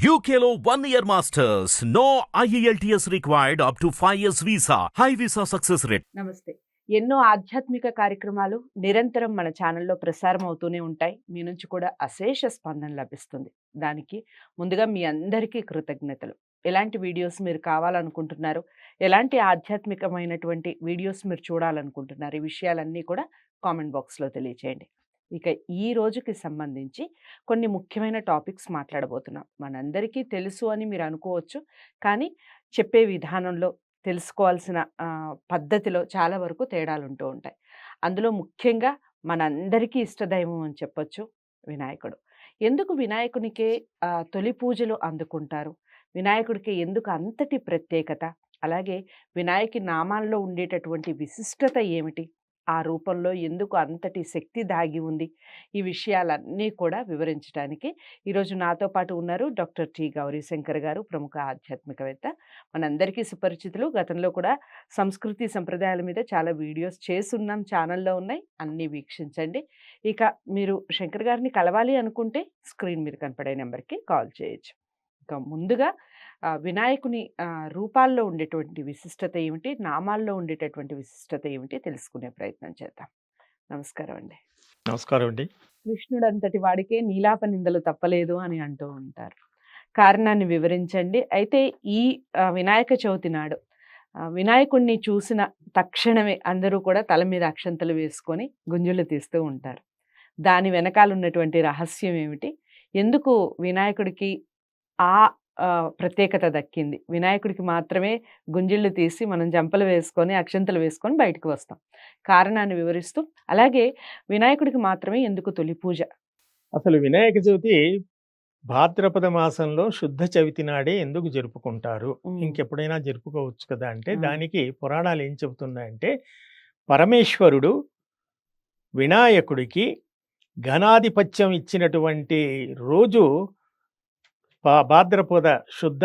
UKLO 1 year masters. No IELTS required up to 5 years visa. High visa success rate. నమస్తే. ఎన్నో ఆధ్యాత్మిక కార్యక్రమాలు నిరంతరం మన ఛానల్లో ప్రసారం అవుతూనే ఉంటాయి. మీ నుంచి కూడా అశేష స్పందన లభిస్తుంది. దానికి ముందుగా మీ అందరికీ కృతజ్ఞతలు. ఎలాంటి వీడియోస్ మీరు కావాలనుకుంటున్నారు, ఎలాంటి ఆధ్యాత్మికమైనటువంటి వీడియోస్ మీరు చూడాలనుకుంటున్నారు, ఈ విషయాలన్నీ కూడా కామెంట్ బాక్స్లో తెలియచేయండి. ఇక ఈ రోజుకి సంబంధించి కొన్ని ముఖ్యమైన టాపిక్స్ మాట్లాడబోతున్నాం. మనందరికీ తెలుసు అని మీరు అనుకోవచ్చు, కానీ చెప్పే విధానంలో తెలుసుకోవాల్సిన పద్ధతిలో చాలా వరకు తేడాలు ఉంటూ ఉంటాయి. అందులో ముఖ్యంగా మనందరికీ ఇష్టదైవం అని చెప్పొచ్చు వినాయకుడు. ఎందుకు వినాయకునికే తొలి పూజలు అందుకుంటారు? వినాయకుడికి ఎందుకు అంతటి ప్రత్యేకత? అలాగే వినాయకి నామాల్లో ఉండేటటువంటి విశిష్టత ఏమిటి? ఆ రూపంలో ఎందుకు అంతటి శక్తి దాగి ఉంది? ఈ విషయాలన్నీ కూడా వివరించడానికి ఈరోజు నాతో పాటు ఉన్నారు డాక్టర్ టి గౌరీశంకర్ గారు, ప్రముఖ ఆధ్యాత్మికవేత్త. మనందరికీ సుపరిచితులు. గతంలో కూడా సంస్కృతి సంప్రదాయాల మీద చాలా వీడియోస్ చేసున్నాం, ఛానల్లో ఉన్నాయి, అన్నీ వీక్షించండి. ఇక మీరు శంకర్ గారిని కలవాలి అనుకుంటే స్క్రీన్ మీద కనపడే నెంబర్కి కాల్ చేయొచ్చు. ఇక ముందుగా వినాయకుని రూపాల్లో ఉండేటువంటి విశిష్టత ఏమిటి, నామాల్లో ఉండేటటువంటి విశిష్టత ఏమిటి తెలుసుకునే ప్రయత్నం చేద్దాం. నమస్కారం అండి. నమస్కారం అండి. కృష్ణుడు అంతటి వాడికే నీలాప నిందలు తప్పలేదు అని అంటూ ఉంటారు. కారణాన్ని వివరించండి. అయితే ఈ వినాయక చవితి నాడు వినాయకుడిని చూసిన తక్షణమే అందరూ కూడా తల మీద అక్షంతలు వేసుకొని గుంజులు తీస్తూ ఉంటారు. దాని వెనకాల ఉన్నటువంటి రహస్యం ఏమిటి? ఎందుకు వినాయకుడికి ఆ ప్రత్యేకత దక్కింది? వినాయకుడికి మాత్రమే గుంజిళ్ళు తీసి మనం జంపలు వేసుకొని అక్షంతలు వేసుకొని బయటకు వస్తాం. కారణాన్ని వివరిస్తూ, అలాగే వినాయకుడికి మాత్రమే ఎందుకు తొలి పూజ? అసలు వినాయక చవితి భాద్రపద మాసంలో శుద్ధ చవితి నాడే ఎందుకు జరుపుకుంటారు? ఇంకెప్పుడైనా జరుపుకోవచ్చు కదా అంటే, దానికి పురాణాలు ఏం చెబుతున్నాయంటే, పరమేశ్వరుడు వినాయకుడికి ఘనాధిపత్యం ఇచ్చినటువంటి రోజు భాద్రపద శుద్ధ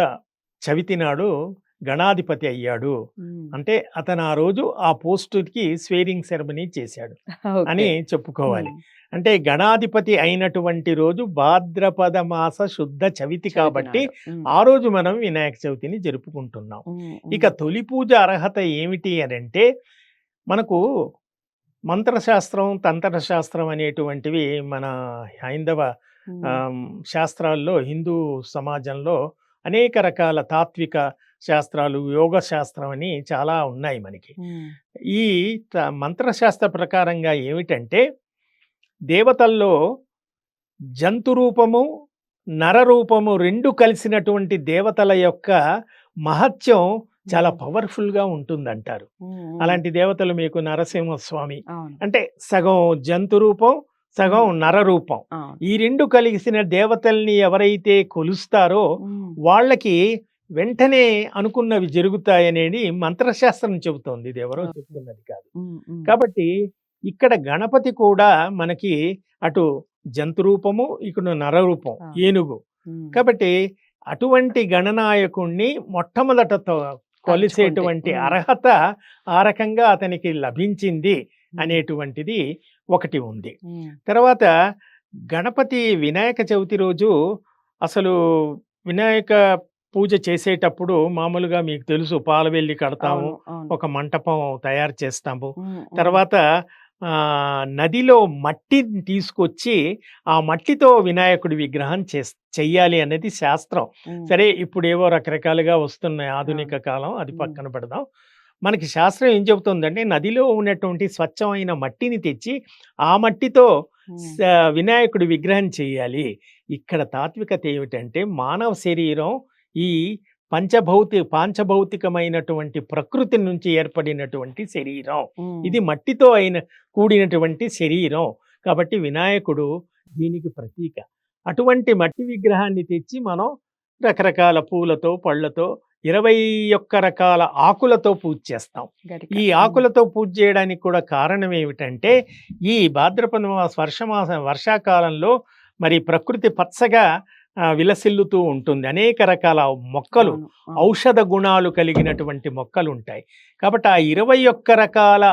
చవితి నాడు గణాధిపతి అయ్యాడు. అంటే అతను ఆ రోజు ఆ పోస్టుకి స్వేరింగ్ సెరమనీ చేశాడు అని చెప్పుకోవాలి. అంటే గణాధిపతి అయినటువంటి రోజు భాద్రపద మాస శుద్ధ చవితి కాబట్టి ఆ రోజు మనం వినాయక చవితిని జరుపుకుంటున్నాం. ఇక తొలి పూజ అర్హత ఏమిటి అని అంటే, మనకు మంత్రశాస్త్రం, తంత్రశాస్త్రం అనేటువంటివి మన హైందవ శాస్త్రాల్లో, హిందూ సమాజంలో అనేక రకాల తాత్విక శాస్త్రాలు, యోగ శాస్త్రం అని చాలా ఉన్నాయి మనకి. ఈ మంత్రశాస్త్ర ప్రకారంగా ఏమిటంటే, దేవతల్లో జంతు రూపము, నర రూపము రెండు కలిసినటువంటి దేవతల యొక్క మహత్యం చాలా పవర్ఫుల్గా ఉంటుందంటారు. అలాంటి దేవతలు మీకు నరసింహస్వామి అంటే సగం జంతు రూపం, సగం నర రూపం. ఈ రెండు కలిసిన దేవతల్ని ఎవరైతే కొలుస్తారో వాళ్ళకి వెంటనే అనుకున్నవి జరుగుతాయనేది మంత్రశాస్త్రం చెబుతోంది, ఇది ఎవరో చెబుతున్నది కాదు. కాబట్టి ఇక్కడ గణపతి కూడా మనకి అటు జంతు రూపము, ఇక్కడ నర రూపం, ఏనుగు. కాబట్టి అటువంటి గణనాయకుణ్ణి మొట్టమొదట కొలిసేటువంటి అర్హత ఆ రకంగా అతనికి లభించింది అనేటువంటిది ఒకటి ఉంది. తర్వాత గణపతి వినాయక చవితి రోజు అసలు వినాయక పూజ చేసేటప్పుడు మామూలుగా మీకు తెలుసు, పాలవెల్లి కడతాము, ఒక మంటపం తయారు చేస్తాము. తర్వాత నదిలో మట్టిని తీసుకొచ్చి ఆ మట్టితో వినాయకుడి విగ్రహం చెయ్యాలి అనేది శాస్త్రం. సరే, ఇప్పుడు ఏవో రకరకాలుగా వస్తున్నాయి ఆధునిక కాలం, అది పక్కన పెడదాం. మనకి శాస్త్రం ఏం చెబుతుందంటే, నదిలో ఉన్నటువంటి స్వచ్ఛమైన మట్టిని తెచ్చి ఆ మట్టితో వినాయకుడి విగ్రహం చేయాలి. ఇక్కడ తాత్వికత ఏమిటంటే, మానవ శరీరం ఈ పాంచభౌతికమైనటువంటి ప్రకృతి నుంచి ఏర్పడినటువంటి శరీరం, ఇది మట్టితో కూడినటువంటి శరీరం. కాబట్టి వినాయకుడు దీనికి ప్రతీక. అటువంటి మట్టి విగ్రహాన్ని తెచ్చి మనం రకరకాల పూలతో, పళ్ళతో, 21 రకాల ఆకులతో పూజ చేస్తాం. ఈ ఆకులతో పూజ చేయడానికి కూడా కారణం ఏమిటంటే, ఈ భాద్రపద వర్షాకాలంలో మరి ప్రకృతి పచ్చగా విలసిల్లుతూ ఉంటుంది. అనేక రకాల మొక్కలు, ఔషధ గుణాలు కలిగినటువంటి మొక్కలు ఉంటాయి. కాబట్టి ఆ 21 రకాల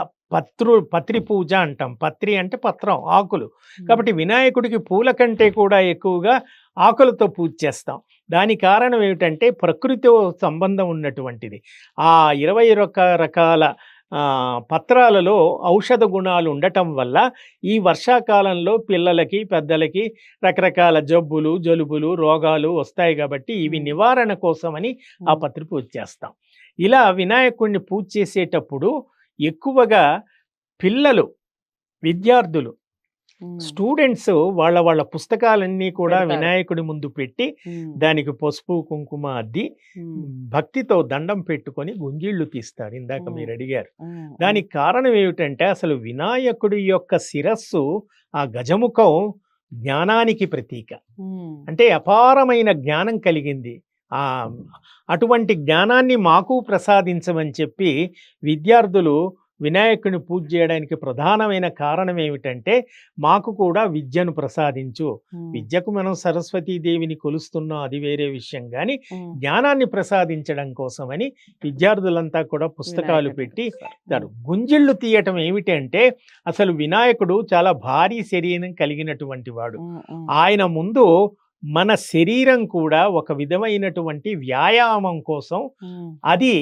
పత్రి పూజ అంటాం. పత్రి అంటే పత్రం, ఆకులు. కాబట్టి వినాయకుడికి పూల కంటే కూడా ఎక్కువగా ఆకులతో పూజ చేస్తాం. దాని కారణం ఏమిటంటే ప్రకృతితో సంబంధం ఉన్నటువంటిది. ఆ 21 రకాల పత్రాలలో ఔషధ గుణాలు ఉండటం వల్ల ఈ వర్షాకాలంలో పిల్లలకి, పెద్దలకి రకరకాల జబ్బులు, జలుబులు, రోగాలు వస్తాయి కాబట్టి ఇవి నివారణ కోసమని ఆ పత్రి పూజ చేస్తాం. ఇలా వినాయకుడిని పూజ చేసేటప్పుడు ఎక్కువగా పిల్లలు, విద్యార్థులు, స్టూడెంట్స్ వాళ్ళ పుస్తకాలన్నీ కూడా పెడతారు. వినాయకుడి ముందు పెట్టి దానికి పసుపు కుంకుమ అద్ది భక్తితో దండం పెట్టుకొని గుంజిళ్ళు తీస్తారు. ఇందాక మీరు అడిగారు. దానికి కారణం ఏమిటంటే అసలు వినాయకుడి యొక్క శిరస్సు, ఆ గజముఖం జ్ఞానానికి ప్రతీక. అంటే అపారమైన జ్ఞానం కలిగింది. అటువంటి జ్ఞానాన్ని మాకు ప్రసాదించమని చెప్పి విద్యార్థులు వినాయకుని పూజ చేయడానికి ప్రధానమైన కారణం ఏమిటంటే మాకు కూడా విద్యను ప్రసాదించు. విద్యకు మనం సరస్వతీదేవిని కొలుస్తున్నాం, అది వేరే విషయం, కానీ జ్ఞానాన్ని ప్రసాదించడం కోసమని విద్యార్థులంతా కూడా పుస్తకాలు పెట్టి గుంజిళ్ళు తీయటం ఏమిటంటే అసలు వినాయకుడు చాలా భారీ శరీరం కలిగినటువంటి వాడు. ఆయన ముందు మన శరీరం కూడా ఒక విధమైనటువంటి వ్యాయామం కోసం అది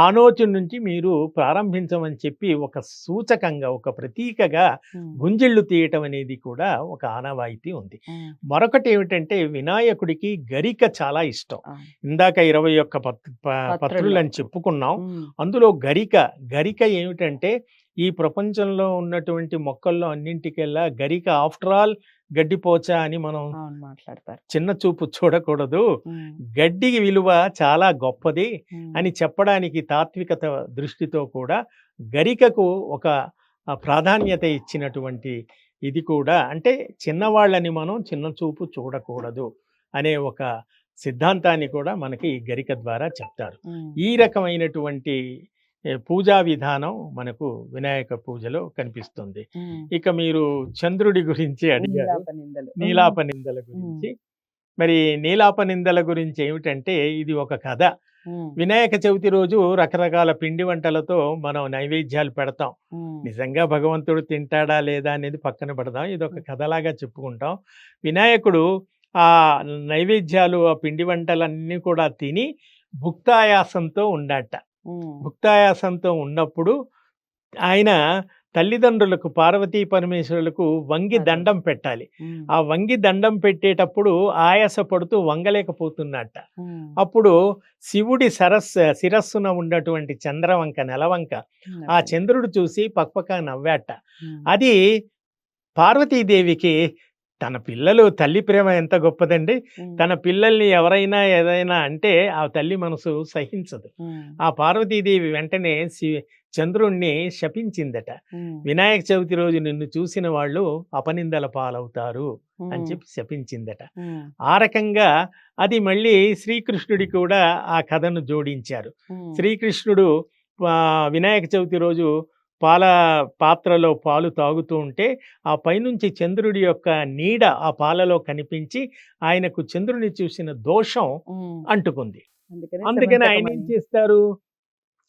ఆలోచన నుంచి మీరు ప్రారంభించమని చెప్పి ఒక సూచకంగా, ఒక ప్రతీకగా గుంజిళ్ళు తీయటం అనేది కూడా ఒక ఆనవాయితీ ఉంది. మరొకటి ఏమిటంటే వినాయకుడికి గరిక చాలా ఇష్టం. ఇందాక 21 పత్రులు అని చెప్పుకున్నాం. అందులో గరిక ఏమిటంటే ఈ ప్రపంచంలో ఉన్నటువంటి మొక్కల్లో అన్నింటికెల్లా గరిక ఆఫ్టర్ ఆల్ గడ్డిపోచ అని మనం మాట్లాడతారు. చిన్న చూపు చూడకూడదు, గడ్డి విలువ చాలా గొప్పది అని చెప్పడానికి తాత్వికత దృష్టితో కూడా గరికకు ఒక ప్రాధాన్యత ఇచ్చినటువంటి ఇది కూడా, అంటే చిన్నవాళ్ళని మనం చిన్న చూపు చూడకూడదు అనే ఒక సిద్ధాంతాన్ని కూడా మనకి గరిక ద్వారా చెప్తారు. ఈ రకమైనటువంటి పూజా విధానం మనకు వినాయక పూజలో కనిపిస్తుంది. ఇక మీరు చంద్రుడి గురించి అడిగారు, నీలాపనిందల గురించి. మరి నీలాపనిందల గురించి ఏమిటంటే ఇది ఒక కథ. వినాయక చవితి రోజు రకరకాల పిండి వంటలతో మనం నైవేద్యాలు పెడతాం. నిజంగా భగవంతుడు తింటాడా లేదా అనేది పక్కన పెడదాం, ఇది ఒక కథలాగా చెప్పుకుంటాం. వినాయకుడు ఆ నైవేద్యాలు, ఆ పిండి వంటలన్నీ కూడా తిని భుక్తాయాసంతో ఉండట. భుక్తాయాసంతో ఉన్నప్పుడు ఆయన తల్లిదండ్రులకు, పార్వతీ పరమేశ్వరులకు వంగి దండం పెట్టాలి. ఆ వంగి దండం పెట్టేటప్పుడు ఆయాస పడుతూ వంగలేకపోతున్నట్ట. అప్పుడు శివుడి శిరస్సున ఉన్నటువంటి చంద్రవంక, నెలవంక, ఆ చంద్రుడు చూసి పక్పక నవ్వాట. అది పార్వతీదేవికి తన పిల్లలు, తల్లి ప్రేమ ఎంత గొప్పదండి. తన పిల్లల్ని ఎవరైనా ఏదైనా అంటే ఆ తల్లి మనసు సహించదు. ఆ పార్వతీదేవి వెంటనే చంద్రుణ్ణి శపించిందట. వినాయక చవితి రోజు నిన్ను చూసిన వాళ్ళు అపనిందల పాలవుతారు అని చెప్పి శపించిందట. ఆ రకంగా అది మళ్ళీ శ్రీకృష్ణుడి కూడా ఆ కథను జోడించారు. శ్రీకృష్ణుడు వినాయక చవితి రోజు పాత్రలో పాలు తాగుతూ ఉంటే ఆ పైనుంచి చంద్రుడి యొక్క నీడ ఆ పాలలో కనిపించి ఆయనకు చంద్రుని చూసిన దోషం అంటుకుంది. అందుకని ఆయన ఏం చేస్తారు,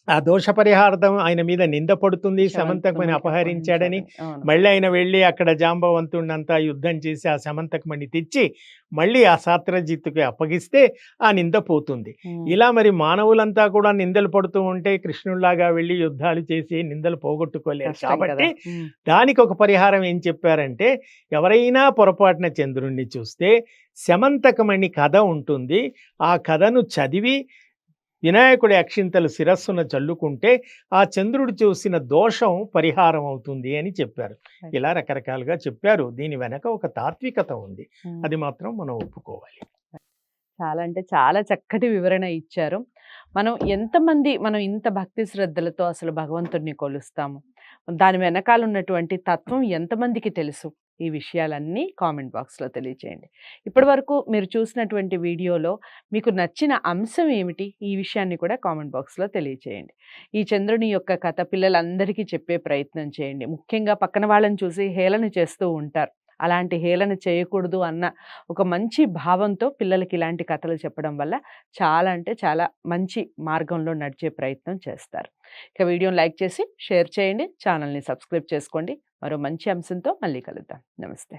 ఆ దోష పరిహార్థం ఆయన మీద నింద పడుతుంది, సమంతకమణి అపహరించాడని. మళ్ళీ ఆయన వెళ్ళి అక్కడ జాంబవంతుడినంతా యుద్ధం చేసి ఆ సమంతకమణి తెచ్చి మళ్ళీ ఆ సాత్రజిత్తుకి అప్పగిస్తే ఆ నింద పోతుంది. ఇలా మరి మానవులంతా కూడా నిందలు పడుతూ ఉంటే కృష్ణుడిలాగా వెళ్ళి యుద్ధాలు చేసి నిందలు పోగొట్టుకోలేరు. కాబట్టి దానికి ఒక పరిహారం ఏం చెప్పారంటే, ఎవరైనా పొరపాటున చంద్రుణ్ణి చూస్తే సమంతకమణి కథ ఉంటుంది, ఆ కథను చదివి వినాయకుడి అక్షింతలు శిరస్సున చల్లుకుంటే ఆ చంద్రుడు చూసిన దోషం పరిహారం అవుతుంది అని చెప్పారు. ఇలా రకరకాలుగా చెప్పారు. దీని వెనక ఒక తాత్వికత ఉంది, అది మాత్రం మనం ఒప్పుకోవాలి. చాలా అంటే చాలా చక్కటి వివరణ ఇచ్చారు. మనం ఇంత భక్తి శ్రద్ధలతో అసలు భగవంతుడిని కొలుస్తాము, దాని వెనకాల ఉన్నటువంటి తత్వం ఎంతమందికి తెలుసు? ఈ విషయాలన్నీ కామెంట్ బాక్స్లో తెలియచేయండి. ఇప్పటి వరకు మీరు చూసినటువంటి వీడియోలో మీకు నచ్చిన అంశం ఏమిటి? ఈ విషయాన్ని కూడా కామెంట్ బాక్స్లో తెలియచేయండి. ఈ చంద్రుని యొక్క కథ పిల్లలందరికీ చెప్పే ప్రయత్నం చేయండి. ముఖ్యంగా పక్కన వాళ్ళని చూసి హేళన చేస్తూ ఉంటారు. అలాంటి హేళన చేయకూడదు అన్న ఒక మంచి భావంతో పిల్లలకి ఇలాంటి కథలు చెప్పడం వల్ల చాలా అంటే చాలా మంచి మార్గంలో నడిచే ప్రయత్నం చేస్తారు. ఇక వీడియోని లైక్ చేసి షేర్ చేయండి, ఛానల్ని సబ్స్క్రైబ్ చేసుకోండి. మరో మంచి అంశంతో మళ్ళీ కలుద్దాం. నమస్తే.